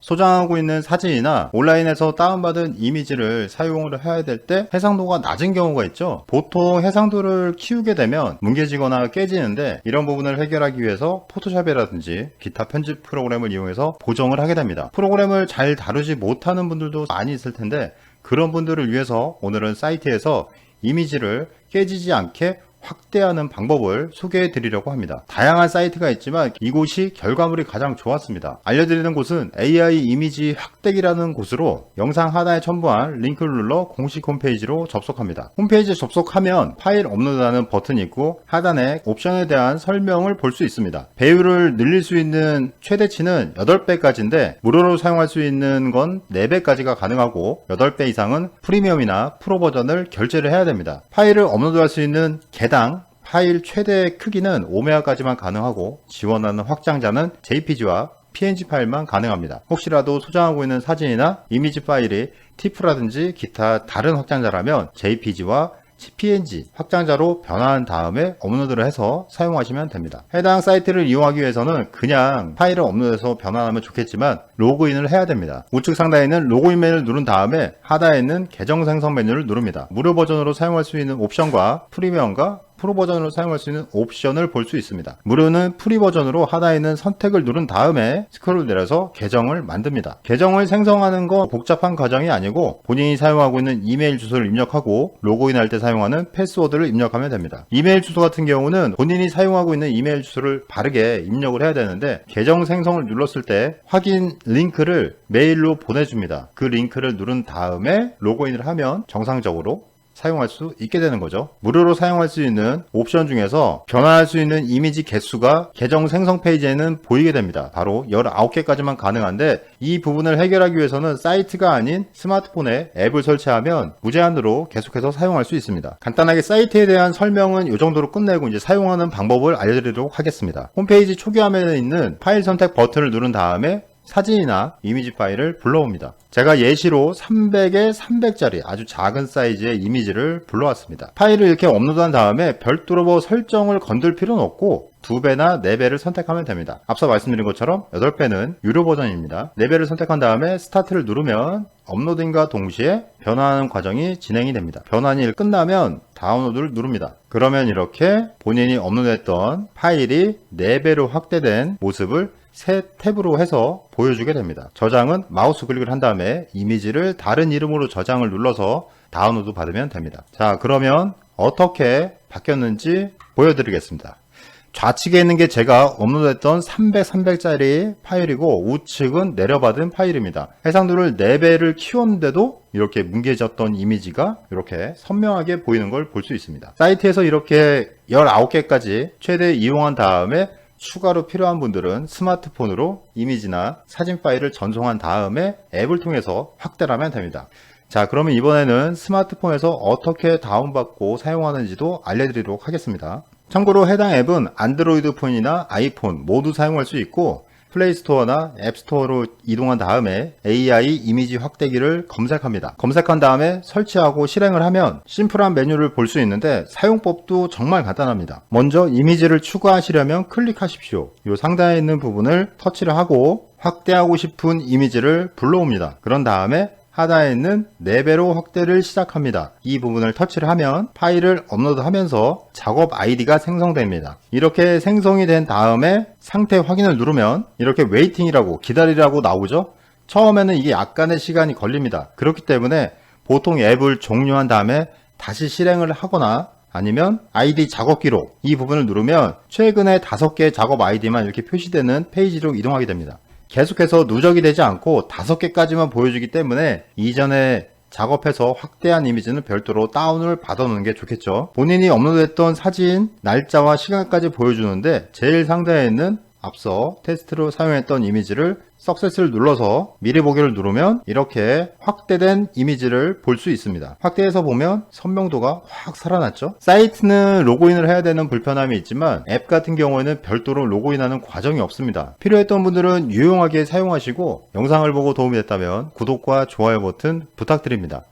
소장하고 있는 사진이나 온라인에서 다운받은 이미지를 사용을 해야 될 때 해상도가 낮은 경우가 있죠. 보통 해상도를 키우게 되면 뭉개지거나 깨지는데 이런 부분을 해결하기 위해서 포토샵이라든지 기타 편집 프로그램을 이용해서 보정을 하게 됩니다. 프로그램을 잘 다루지 못하는 분들도 많이 있을 텐데 그런 분들을 위해서 오늘은 사이트에서 이미지를 깨지지 않게 확대하는 방법을 소개해 드리려고 합니다. 다양한 사이트가 있지만 이곳이 결과물이 가장 좋았습니다. 알려드리는 곳은 AI 이미지 확대기라는 곳으로 영상 하단에 첨부한 링크를 눌러 공식 홈페이지로 접속합니다. 홈페이지에 접속하면 파일 업로드하는 버튼이 있고 하단에 옵션에 대한 설명을 볼 수 있습니다. 배율을 늘릴 수 있는 최대치는 8배까지인데 무료로 사용할 수 있는 건 4배까지가 가능하고 8배 이상은 프리미엄이나 프로 버전을 결제를 해야 됩니다. 파일을 업로드할 수 있는 당 파일 최대 크기는 5메가까지만 가능하고 지원하는 확장자는 JPG와 PNG 파일만 가능합니다. 혹시라도 소장하고 있는 사진이나 이미지 파일이 TIFF라든지 기타 다른 확장자라면 JPG와 PNG 확장자로 변환한 다음에 업로드를 해서 사용하시면 됩니다. 해당 사이트를 이용하기 위해서는 그냥 파일을 업로드해서 변환하면 좋겠지만 로그인을 해야 됩니다. 우측 상단에 있는 로그인 메뉴를 누른 다음에 하단에 있는 계정 생성 메뉴를 누릅니다. 무료 버전으로 사용할 수 있는 옵션과 프리미엄과 프로 버전으로 사용할 수 있는 옵션을 볼 수 있습니다. 무료는 프리 버전으로 하단에 있는 선택을 누른 다음에 스크롤 내려서 계정을 만듭니다. 계정을 생성하는 건 복잡한 과정이 아니고 본인이 사용하고 있는 이메일 주소를 입력하고 로그인할 때 사용하는 패스워드를 입력하면 됩니다. 이메일 주소 같은 경우는 본인이 사용하고 있는 이메일 주소를 바르게 입력을 해야 되는데 계정 생성을 눌렀을 때 확인 링크를 메일로 보내줍니다. 그 링크를 누른 다음에 로그인을 하면 정상적으로 사용할 수 있게 되는 거죠. 무료로 사용할 수 있는 옵션 중에서 변환할 수 있는 이미지 개수가 계정 생성 페이지에는 보이게 됩니다. 바로 19개까지만 가능한데 이 부분을 해결하기 위해서는 사이트가 아닌 스마트폰에 앱을 설치하면 무제한으로 계속해서 사용할 수 있습니다. 간단하게 사이트에 대한 설명은 이 정도로 끝내고 이제 사용하는 방법을 알려드리도록 하겠습니다. 홈페이지 초기 화면에 있는 파일 선택 버튼을 누른 다음에 사진이나 이미지 파일을 불러옵니다. 제가 예시로 300에 300짜리 아주 작은 사이즈의 이미지를 불러왔습니다. 파일을 이렇게 업로드한 다음에 별도로 뭐 설정을 건들 필요는 없고 2배나 4배를 선택하면 됩니다. 앞서 말씀드린 것처럼 8배는 유료 버전입니다. 4배를 선택한 다음에 스타트를 누르면 업로딩과 동시에 변환하는 과정이 진행이 됩니다. 변환이 끝나면 다운로드를 누릅니다. 그러면 이렇게 본인이 업로드했던 파일이 4배로 확대된 모습을 새 탭으로 해서 보여주게 됩니다. 저장은 마우스 클릭을 한 다음에 이미지를 다른 이름으로 저장을 눌러서 다운로드 받으면 됩니다. 자, 그러면 어떻게 바뀌었는지 보여드리겠습니다. 좌측에 있는 게 제가 업로드했던 300짜리 파일이고 우측은 내려받은 파일입니다. 해상도를 4배를 키웠는데도 이렇게 뭉개졌던 이미지가 이렇게 선명하게 보이는 걸 볼 수 있습니다. 사이트에서 이렇게 19개까지 최대 이용한 다음에 추가로 필요한 분들은 스마트폰으로 이미지나 사진 파일을 전송한 다음에 앱을 통해서 확대를 하면 됩니다. 자, 그러면 이번에는 스마트폰에서 어떻게 다운받고 사용하는지도 알려드리도록 하겠습니다. 참고로 해당 앱은 안드로이드 폰이나 아이폰 모두 사용할 수 있고 플레이스토어나 앱스토어로 이동한 다음에 AI 이미지 확대기를 검색합니다. 검색한 다음에 설치하고 실행을 하면 심플한 메뉴를 볼 수 있는데 사용법도 정말 간단합니다. 먼저 이미지를 추가하시려면 클릭하십시오. 이 상단에 있는 부분을 터치를 하고 확대하고 싶은 이미지를 불러옵니다. 그런 다음에 하단에 있는 4배로 확대를 시작합니다. 이 부분을 터치를 하면 파일을 업로드하면서 작업 아이디가 생성됩니다. 이렇게 생성이 된 다음에 상태 확인을 누르면 이렇게 웨이팅이라고 기다리라고 나오죠. 처음에는 이게 약간의 시간이 걸립니다. 그렇기 때문에 보통 앱을 종료한 다음에 다시 실행을 하거나 아니면 아이디 작업 기록 이 부분을 누르면 최근에 5개의 작업 아이디만 이렇게 표시되는 페이지로 이동하게 됩니다. 계속해서 누적이 되지 않고 5개까지만 보여주기 때문에 이전에 작업해서 확대한 이미지는 별도로 다운을 받아놓는 게 좋겠죠. 본인이 업로드했던 사진, 날짜와 시간까지 보여주는데 제일 상단에 있는 앞서 테스트로 사용했던 이미지를 석세스를 눌러서 미리 보기를 누르면 이렇게 확대된 이미지를 볼 수 있습니다. 확대해서 보면 선명도가 확 살아났죠. 사이트는 로그인을 해야 되는 불편함이 있지만 앱 같은 경우에는 별도로 로그인하는 과정이 없습니다. 필요했던 분들은 유용하게 사용하시고 영상을 보고 도움이 됐다면 구독과 좋아요 버튼 부탁드립니다.